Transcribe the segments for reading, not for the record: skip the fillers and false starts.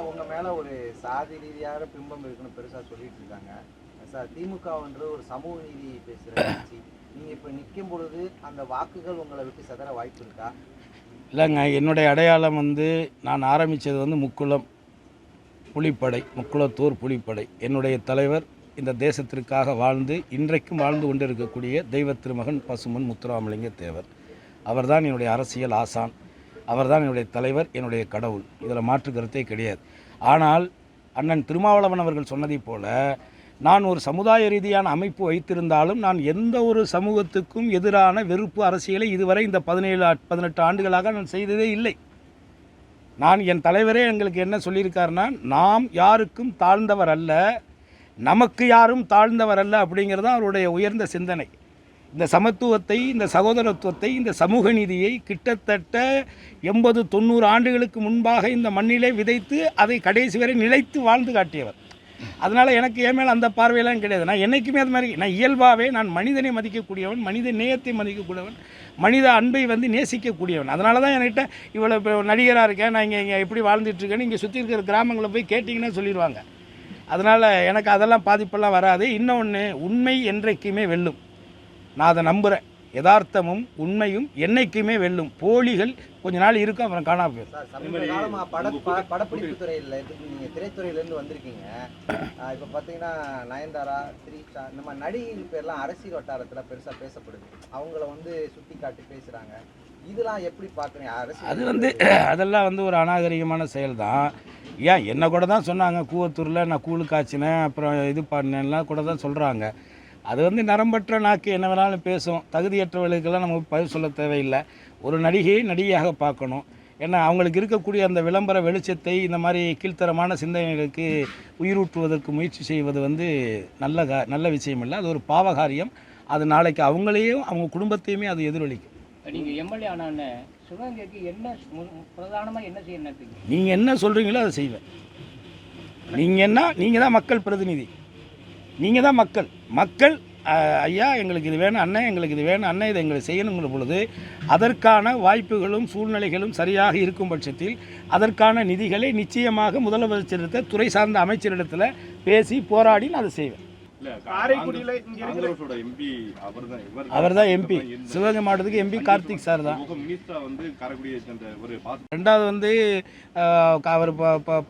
உங்க மேல ஒரு சாதி ரீதியாக பிம்பம் இருக்குன்னு பெருசா சொல்லிட்டு இருக்காங்க சார். திமுகன்ற ஒரு சமூக நீதி பேசுற கட்சி. நீங்க இப்ப நிற்கும் பொழுது அந்த வாக்குகள் உங்களை விட்டு செதற வாய்ப்பு இருக்கா? இல்லைங்க, என்னுடைய அடையாளம் நான் ஆரம்பித்தது முக்குளம் புலிப்படை, முக்குளத்தூர் புலிப்படை. என்னுடைய தலைவர் இந்த தேசத்திற்காக வாழ்ந்து இன்றைக்கும் வாழ்ந்து கொண்டிருக்கக்கூடிய தெய்வ திருமகன் பசுமன் முத்துராமலிங்க தேவர். அவர்தான் என்னுடைய அரசியல் ஆசான், அவர்தான் என்னுடைய தலைவர், என்னுடைய கடவுள். இதில் மாற்று கருத்தே கிடையாது. ஆனால் அண்ணன் திருமாவளவன் அவர்கள் சொன்னதைப் போல நான் ஒரு சமுதாய ரீதியான அமைப்பு வைத்திருந்தாலும் நான் எந்த ஒரு சமூகத்துக்கும் எதிரான வெறுப்பு அரசியலை இதுவரை இந்த 17-18 ஆண்டுகளாக நான் செய்ததே இல்லை. என் தலைவரே எங்களுக்கு என்ன சொல்லியிருக்காருன்னா, நாம் யாருக்கும் தாழ்ந்தவர் அல்ல, நமக்கு யாரும் தாழ்ந்தவர் அல்ல அப்படிங்கிறது தான் அவருடைய உயர்ந்த சிந்தனை. இந்த சமத்துவத்தை, இந்த சகோதரத்துவத்தை, இந்த சமூக நீதியை கிட்டத்தட்ட 80-90 ஆண்டுகளுக்கு முன்பாக இந்த மண்ணிலே விதைத்து அதை கடைசி வரை நிலைத்து வாழ்ந்து காட்டியவர். அதனால் எனக்கு என் மேலே அந்த பார்வையெல்லாம் கிடையாது. நான் என்றைக்குமே அது மாதிரி நான் இயல்பாகவே நான் மனிதனை மதிக்கக்கூடியவன், மனித நேயத்தை மதிக்கக்கூடியவன், மனித அன்பை நேசிக்கக்கூடியவன். அதனால தான் என்கிட்ட இவ்வளோ இப்போ நடிகராக இருக்கேன், நான் இங்கே எப்படி வாழ்ந்துட்டுருக்கேன்னு இங்கே சுற்றி இருக்கிற கிராமங்களில் போய் கேட்டிங்கன்னா சொல்லிடுவாங்க. அதனால் எனக்கு அதெல்லாம் பாதிப்பெல்லாம் வராது. இன்னொன்று, உண்மை என்றைக்குமே வெல்லும். நான் அதை நம்புகிறேன். யதார்த்தமும் உண்மையும் என்னைக்குமே வெல்லும். போலிகள் கொஞ்ச நாள் இருக்கும், அப்புறம் காணாம போயிடும். சமீப காலமாக படப்பிடிப்பு துறையில் நீங்கள் திரைத்துறையிலேருந்து வந்திருக்கீங்க. இப்போ பார்த்தீங்கன்னா நயன்தாரா, திரிஷா, இந்த மாதிரி நடிகைகள் பேர்லாம் அரசியல் வட்டாரத்தில் பெருசாக பேசப்படுது. அவங்கள சுட்டி காட்டி பேசுகிறாங்க. இதெல்லாம் எப்படி பார்க்குறீங்க? அது அதெல்லாம் ஒரு அநாகரிகமான செயல் தான். ஏன் என்ன கூட தான் சொன்னாங்க, கூவத்தூரில் நான் கூழு காய்ச்சினேன், அப்புறம் இது பண்ணேன்லாம் கூட தான் சொல்கிறாங்க. அது நரம்பற்ற நாக்கு என்ன வேணாலும் பேசும். தகுதியற்றவர்களுக்கெல்லாம் நம்ம பதில் சொல்ல தேவையில்லை. ஒரு நடிகையை நடிகையாக பார்க்கணும். ஏன்னா அவங்களுக்கு இருக்கக்கூடிய அந்த விளம்பர வெளிச்சத்தை இந்த மாதிரி கீழ்த்தரமான சிந்தனைகளுக்கு உயிரூட்டுவதற்கு முயற்சி செய்வது நல்ல விஷயம் இல்லை. அது ஒரு பாவகாரியம். அது நாளைக்கு அவங்களையும் அவங்க குடும்பத்தையுமே அது எதிரொலிக்கும். நீங்கள் எம்எல்ஏ ஆனான்னு சிவகங்கைக்கு என்ன பிரதானமாக என்ன செய்ய நினைப்பீங்க? நீங்கள் என்ன சொல்கிறீங்களோ அதை செய்வேன். நீங்கள் தான் மக்கள் பிரதிநிதி, நீங்கள் தான் மக்கள் ஐயா எங்களுக்கு இது வேணும், அண்ணன் எங்களுக்கு இது வேணும், அண்ணன் இதை எங்களுக்கு செய்யணுங்கிற பொழுது அதற்கான வாய்ப்புகளும் சூழ்நிலைகளும் சரியாக இருக்கும் பட்சத்தில் அதற்கான நிதிகளை நிச்சயமாக முதலமைச்சரிடத்தில், துறை சார்ந்த அமைச்சரிடத்தில் பேசி போராடி நான் அதை செய்வேன். அவர் தான் எம்பி, சிவகங்கை மாவட்டத்துக்கு எம்பி கார்த்திக் சார் தான். ரெண்டாவது அவர்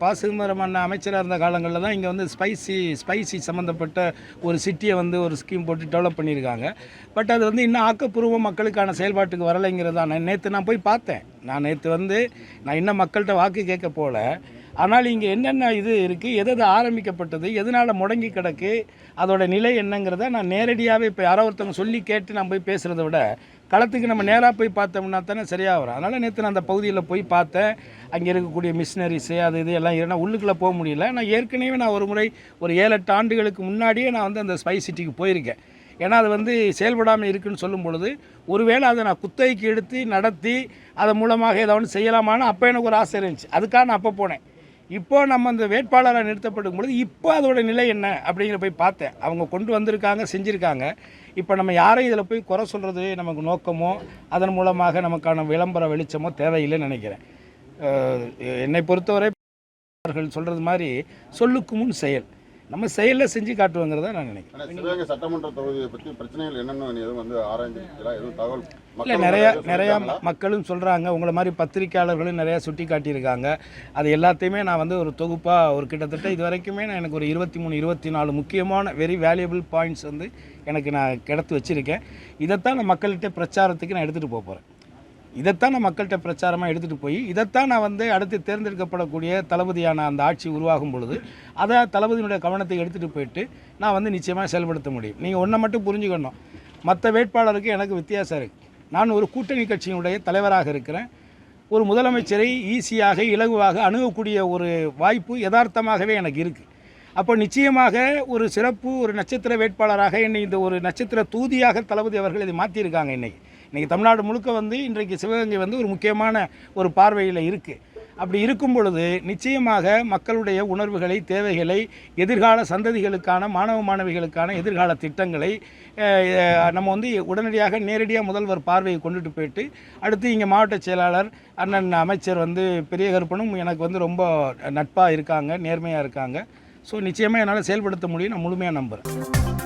பாசுமரம் அண்ணன் அமைச்சராக இருந்த காலங்களில் தான் இங்கே ஸ்பைசி சம்மந்தப்பட்ட ஒரு சிட்டியை ஒரு ஸ்கீம் போட்டு டெவலப் பண்ணியிருக்காங்க. பட் அது இன்னும் ஆக்கப்பூர்வம் மக்களுக்கான செயல்பாட்டுக்கு வரலைங்கிறது தான். நேற்று நான் போய் பார்த்தேன். நான் இன்னும் மக்கள்கிட்ட வாக்கு கேட்க போல. ஆனால் இங்கே என்னென்ன இது இருக்குது, எது ஆரம்பிக்கப்பட்டது, எதனால் முடங்கி கிடக்கு, அதோட நிலை என்னங்கிறத நான் நேரடியாகவே இப்போ யாரோ ஒருத்தவங்க சொல்லி கேட்டு நான் போய் பேசுகிறத விட களத்துக்கு நம்ம நேராக போய் பார்த்தோம்னா தானே சரியாக வரும். அதனால் நேற்று நான் அந்த பகுதியில் போய் பார்த்தேன். அங்கே இருக்கக்கூடிய மிஷினரிஸு அது இது எல்லாம் ஏன்னா உள்ளுக்குள்ளே போக முடியல. நான் ஏற்கனவே ஒரு முறை ஒரு 7-8 ஆண்டுகளுக்கு முன்னாடியே நான் அந்த ஸ்பைஸ் சிட்டிக்கு போயிருக்கேன். ஏன்னா அது செயல்படாமல் இருக்குதுன்னு சொல்லும் பொழுது ஒருவேளை அதை நான் குத்தகைக்கு எடுத்து நடத்தி அதன் மூலமாக ஏதாவது செய்யலாமான்னு அப்போ எனக்கு ஒரு ஆசை இருந்துச்சு. அதுக்காக நான் அப்போ போனேன். இப்போது நம்ம அந்த வேட்பாளராக நிறுத்தப்படும் பொழுது இப்போ அதோட நிலை என்ன அப்படிங்கிற போய் பார்த்தேன். அவங்க கொண்டு வந்திருக்காங்க, செஞ்சுருக்காங்க. இப்போ நம்ம யாரையும் இதில் போய் குறை சொல்கிறது நமக்கு நோக்கமோ அதன் மூலமாக நமக்கான விளம்பர வெளிச்சமோ தேவையில்லைன்னு நினைக்கிறேன். என்னை பொறுத்தவரை அவர்கள் சொல்கிறது மாதிரி சொல்லுக்கு முன் செயல், நம்ம செயலில் செஞ்சு காட்டுவோங்கிறத நான் நினைக்கிறேன். சிவகங்கை சட்டமன்ற தொகுதியை பற்றி பிரச்சனைகள் என்னென்னு எதுவும் ஆராய்ஞ்சிருக்கீங்களா? எதுவும் தகவல் இல்லை, நிறையா மக்களும் சொல்கிறாங்க. உங்களை மாதிரி பத்திரிக்கையாளர்களும் நிறையா சுட்டி காட்டியிருக்காங்க. அது எல்லாத்தையுமே நான் ஒரு தொகுப்பாக ஒரு கிட்டத்தட்ட இது வரைக்குமே எனக்கு ஒரு 23-24 முக்கியமான வெரி வேல்யூபிள் பாயிண்ட்ஸ் எனக்கு நான் கிடத்து வச்சுருக்கேன். இதைத்தான் நான் மக்கள்கிட்ட பிரச்சாரத்துக்கு நான் எடுத்துகிட்டு போகிறேன். இதைத்தான் நான் மக்கள்கிட்ட பிரச்சாரமாக எடுத்துகிட்டு போய் இதைத்தான் நான் அடுத்து தேர்ந்தெடுக்கப்படக்கூடிய தளபதியான அந்த ஆட்சி உருவாகும் பொழுது அதை தளபதியினுடைய கவனத்தை எடுத்துகிட்டு போயிட்டு நான் நிச்சயமாக செயல்படுத்த முடியும். நீங்கள் ஒன்றை மட்டும் புரிஞ்சுக்கணும், மற்ற வேட்பாளருக்கு எனக்கு வித்தியாசம் இருக்குது. நான் ஒரு கூட்டணி கட்சியினுடைய தலைவராக இருக்கிறேன். ஒரு முதலமைச்சரை ஈஸியாக இலகுவாக அணுகக்கூடிய ஒரு வாய்ப்பு யதார்த்தமாகவே எனக்கு இருக்குது. அப்போ நிச்சயமாக ஒரு சிறப்பு ஒரு நட்சத்திர வேட்பாளராக என்னை இந்த ஒரு நட்சத்திர தூதியாக தளபதி அவர்கள் இதை மாற்றியிருக்காங்க. இன்றைக்கி தமிழ்நாடு முழுக்க இன்றைக்கு சிவகங்கை ஒரு முக்கியமான ஒரு பார்வையில் இருக்குது. அப்படி இருக்கும் பொழுது நிச்சயமாக மக்களுடைய உணர்வுகளை, தேவைகளை, எதிர்கால சந்ததிகளுக்கான, மாணவ மாணவிகளுக்கான எதிர்கால திட்டங்களை நம்ம வந்து உடனடியாக நேரடியாக முதல்வர் பார்வையை கொண்டுட்டு போயிட்டு, அடுத்து இங்கே மாவட்ட செயலாளர் அண்ணன் அமைச்சர் வந்து பெரிய கருப்பனும் எனக்கு வந்து ரொம்ப நட்பாக இருக்காங்க, நேர்மையாக இருக்காங்க. ஸோ நிச்சயமாக என்னால் செயல்படுத்த முடியும், நான் முழுமையாக நம்புகிறேன்.